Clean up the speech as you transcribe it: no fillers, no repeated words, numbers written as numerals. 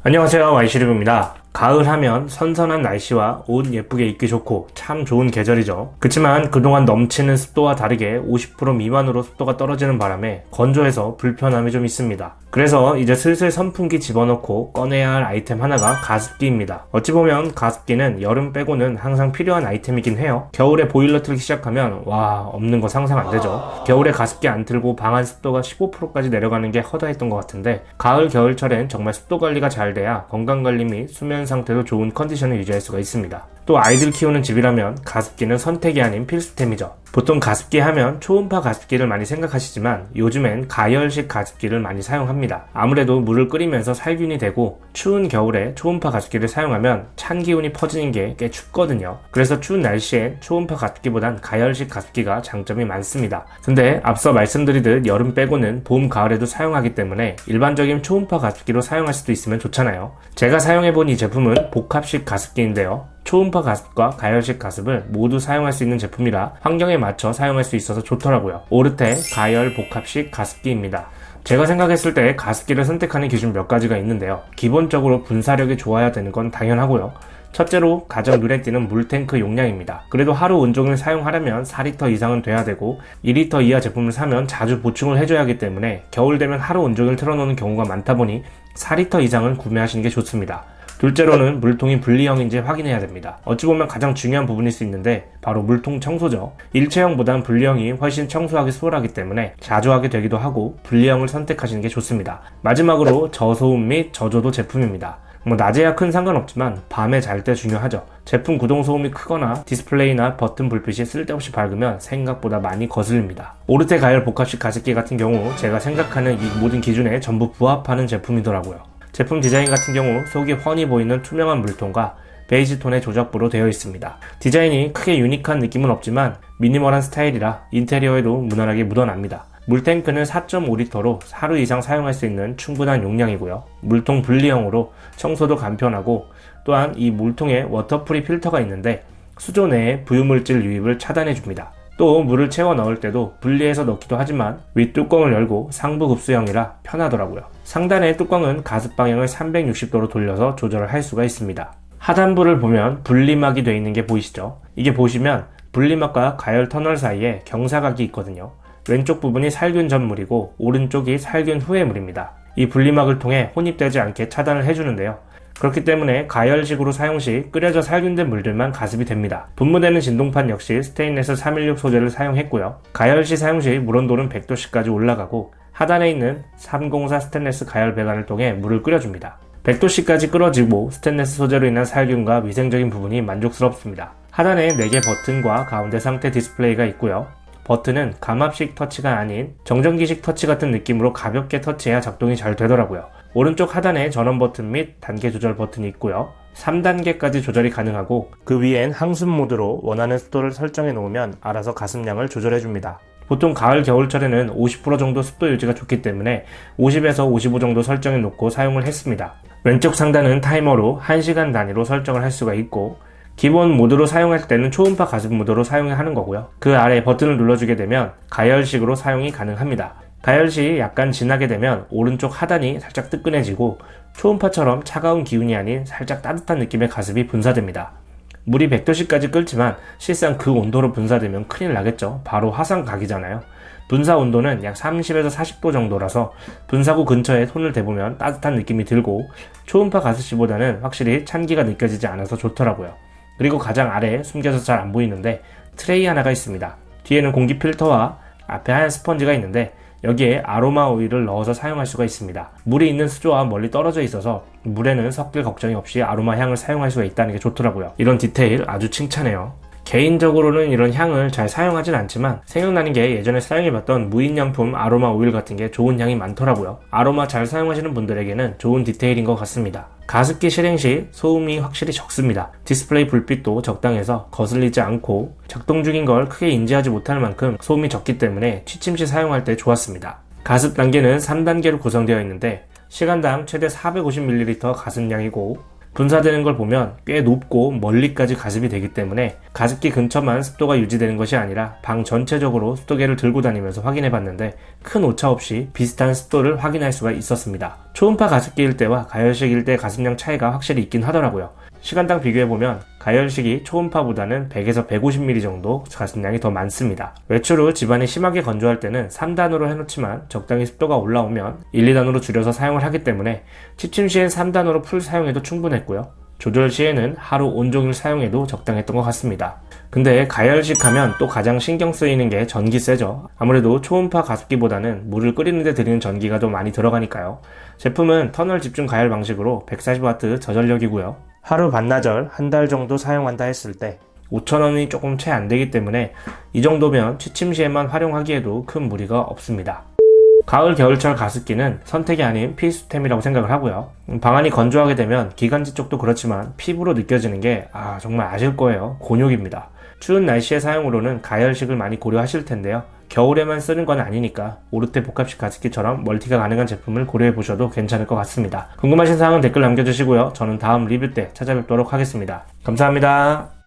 안녕하세요, 와이시르브입니다. 가을 하면 선선한 날씨와 옷 예쁘게 입기 좋고 참 좋은 계절이죠. 그치만 그동안 넘치는 습도와 다르게 50% 미만으로 습도가 떨어지는 바람에 건조해서 불편함이 좀 있습니다. 그래서 이제 슬슬 선풍기 집어넣고 꺼내야 할 아이템 하나가 가습기입니다. 어찌 보면 가습기는 여름 빼고는 항상 필요한 아이템이긴 해요. 겨울에 보일러 틀기 시작하면 와, 없는 거 상상 안 되죠. 겨울에 가습기 안 틀고 방 안 습도가 15%까지 내려가는 게 허다했던 것 같은데 가을 겨울철엔 정말 습도 관리가 잘 돼야 건강관리 및 수면 상태도 좋은 컨디션을 유지할 수가 있습니다. 또 아이들 키우는 집이라면 가습기는 선택이 아닌 필수템이죠. 보통 가습기 하면 초음파 가습기를 많이 생각하시지만 요즘엔 가열식 가습기를 많이 사용합니다. 아무래도 물을 끓이면서 살균이 되고 추운 겨울에 초음파 가습기를 사용하면 찬 기운이 퍼지는 게 꽤 춥거든요. 그래서 추운 날씨엔 초음파 가습기보단 가열식 가습기가 장점이 많습니다. 근데 앞서 말씀드리듯 여름 빼고는 봄, 가을에도 사용하기 때문에 일반적인 초음파 가습기로 사용할 수도 있으면 좋잖아요. 제가 사용해본 이 제품은 복합식 가습기인데요. 초음파 가습과 가열식 가습을 모두 사용할 수 있는 제품이라 환경에 맞춰 사용할 수 있어서 좋더라고요. 오르테 가열 복합식 가습기입니다. 제가 생각했을 때 가습기를 선택하는 기준 몇 가지가 있는데요. 기본적으로 분사력이 좋아야 되는 건 당연하고요. 첫째로 가장 눈에 띄는 물탱크 용량입니다. 그래도 하루 온종일 사용하려면 4리터 이상은 돼야 되고 2리터 이하 제품을 사면 자주 보충을 해줘야 하기 때문에 겨울 되면 하루 온종일 틀어놓는 경우가 많다 보니 4리터 이상은 구매하시는 게 좋습니다. 둘째로는 물통이 분리형인지 확인해야 됩니다. 어찌 보면 가장 중요한 부분일 수 있는데 바로 물통 청소죠. 일체형보단 분리형이 훨씬 청소하기 수월하기 때문에 자주 하게 되기도 하고 분리형을 선택하시는 게 좋습니다. 마지막으로 저소음 및 저조도 제품입니다. 낮에야 큰 상관없지만 밤에 잘 때 중요하죠. 제품 구동 소음이 크거나 디스플레이나 버튼 불빛이 쓸데없이 밝으면 생각보다 많이 거슬립니다. 오르테 가열 복합식 가습기 같은 경우 제가 생각하는 이 모든 기준에 전부 부합하는 제품이더라고요. 제품 디자인 같은 경우 속이 훤히 보이는 투명한 물통과 베이지 톤의 조작부로 되어 있습니다. 디자인이 크게 유니크한 느낌은 없지만 미니멀한 스타일이라 인테리어에도 무난하게 묻어납니다. 물탱크는 4.5리터로 하루 이상 사용할 수 있는 충분한 용량이고요. 물통 분리형으로 청소도 간편하고 또한 이 물통에 워터프리 필터가 있는데 수조 내에 부유물질 유입을 차단해줍니다. 또 물을 채워 넣을 때도 분리해서 넣기도 하지만 윗뚜껑을 열고 상부 급수형이라 편하더라고요. 상단의 뚜껑은 가습 방향을 360도로 돌려서 조절을 할 수가 있습니다. 하단부를 보면 분리막이 되어 있는 게 보이시죠? 이게 보시면 분리막과 가열 터널 사이에 경사각이 있거든요. 왼쪽 부분이 살균 전물이고 오른쪽이 살균 후의 물입니다. 이 분리막을 통해 혼입되지 않게 차단을 해주는데요. 그렇기 때문에 가열식으로 사용 시 끓여져 살균된 물들만 가습이 됩니다. 분무되는 진동판 역시 스테인리스 316 소재를 사용했고요. 가열 시 사용 시 물온도는 100도씨까지 올라가고 하단에 있는 304 스테인리스 가열 배관을 통해 물을 끓여줍니다. 100도씨까지 끓어지고 스테인리스 소재로 인한 살균과 위생적인 부분이 만족스럽습니다. 하단에 4개 버튼과 가운데 상태 디스플레이가 있고요. 버튼은 감압식 터치가 아닌 정전기식 터치 같은 느낌으로 가볍게 터치해야 작동이 잘 되더라고요. 오른쪽 하단에 전원 버튼 및 단계 조절 버튼이 있고요. 3단계까지 조절이 가능하고 그 위엔 항습 모드로 원하는 습도를 설정해 놓으면 알아서 가습량을 조절해 줍니다. 보통 가을 겨울철에는 50% 정도 습도 유지가 좋기 때문에 50에서 55 정도 설정해 놓고 사용을 했습니다. 왼쪽 상단은 타이머로 1시간 단위로 설정을 할 수가 있고 기본 모드로 사용할 때는 초음파 가습 모드로 사용하는 거고요. 그 아래 버튼을 눌러주게 되면 가열식으로 사용이 가능합니다. 가열 시 약간 진하게 되면 오른쪽 하단이 살짝 뜨끈해지고 초음파처럼 차가운 기운이 아닌 살짝 따뜻한 느낌의 가습이 분사됩니다. 물이 100도씨까지 끓지만 실상 그 온도로 분사되면 큰일 나겠죠. 바로 화상각이잖아요. 분사 온도는 약 30에서 40도 정도라서 분사구 근처에 손을 대보면 따뜻한 느낌이 들고 초음파 가습 시보다는 확실히 찬기가 느껴지지 않아서 좋더라고요. 그리고 가장 아래에 숨겨서 잘 안 보이는데 트레이 하나가 있습니다. 뒤에는 공기 필터와 앞에 하얀 스펀지가 있는데 여기에 아로마 오일을 넣어서 사용할 수가 있습니다. 물이 있는 수조와 멀리 떨어져 있어서 물에는 섞일 걱정이 없이 아로마 향을 사용할 수가 있다는 게 좋더라고요. 이런 디테일 아주 칭찬해요. 개인적으로는 이런 향을 잘 사용하진 않지만 생각나는 게 예전에 사용해봤던 무인양품 아로마 오일 같은 게 좋은 향이 많더라고요. 아로마 잘 사용하시는 분들에게는 좋은 디테일인 것 같습니다. 가습기 실행 시 소음이 확실히 적습니다. 디스플레이 불빛도 적당해서 거슬리지 않고 작동 중인 걸 크게 인지하지 못할 만큼 소음이 적기 때문에 취침 시 사용할 때 좋았습니다. 가습 단계는 3단계로 구성되어 있는데 시간당 최대 450ml 가습량이고 분사되는 걸 보면 꽤 높고 멀리까지 가습이 되기 때문에 가습기 근처만 습도가 유지되는 것이 아니라 방 전체적으로 습도계를 들고 다니면서 확인해 봤는데 큰 오차 없이 비슷한 습도를 확인할 수가 있었습니다. 초음파 가습기일 때와 가열식일 때 가습량 차이가 확실히 있긴 하더라고요. 시간당 비교해보면 가열식이 초음파보다는 100에서 150ml 정도 가습량이 더 많습니다. 외출 후 집안이 심하게 건조할 때는 3단으로 해놓지만 적당히 습도가 올라오면 1, 2단으로 줄여서 사용을 하기 때문에 취침 시엔 3단으로 풀 사용해도 충분했고요. 조절 시에는 하루 온종일 사용해도 적당했던 것 같습니다. 근데 가열식 하면 또 가장 신경 쓰이는 게 전기세죠. 아무래도 초음파 가습기보다는 물을 끓이는 데 들이는 전기가 더 많이 들어가니까요. 제품은 터널 집중 가열 방식으로 140W 저전력이고요. 하루 반나절 한 달 정도 사용한다 했을 때 5,000원이 조금 채 안 되기 때문에 이 정도면 취침 시에만 활용하기에도 큰 무리가 없습니다. 가을 겨울철 가습기는 선택이 아닌 필수템이라고 생각을 하고요. 방안이 건조하게 되면 기관지 쪽도 그렇지만 피부로 느껴지는 게 정말 아실 거예요. 곤욕입니다. 추운 날씨의 사용으로는 가열식을 많이 고려하실 텐데요. 겨울에만 쓰는 건 아니니까 오르테 복합식 가습기처럼 멀티가 가능한 제품을 고려해 보셔도 괜찮을 것 같습니다. 궁금하신 사항은 댓글 남겨주시고요. 저는 다음 리뷰 때 찾아뵙도록 하겠습니다. 감사합니다.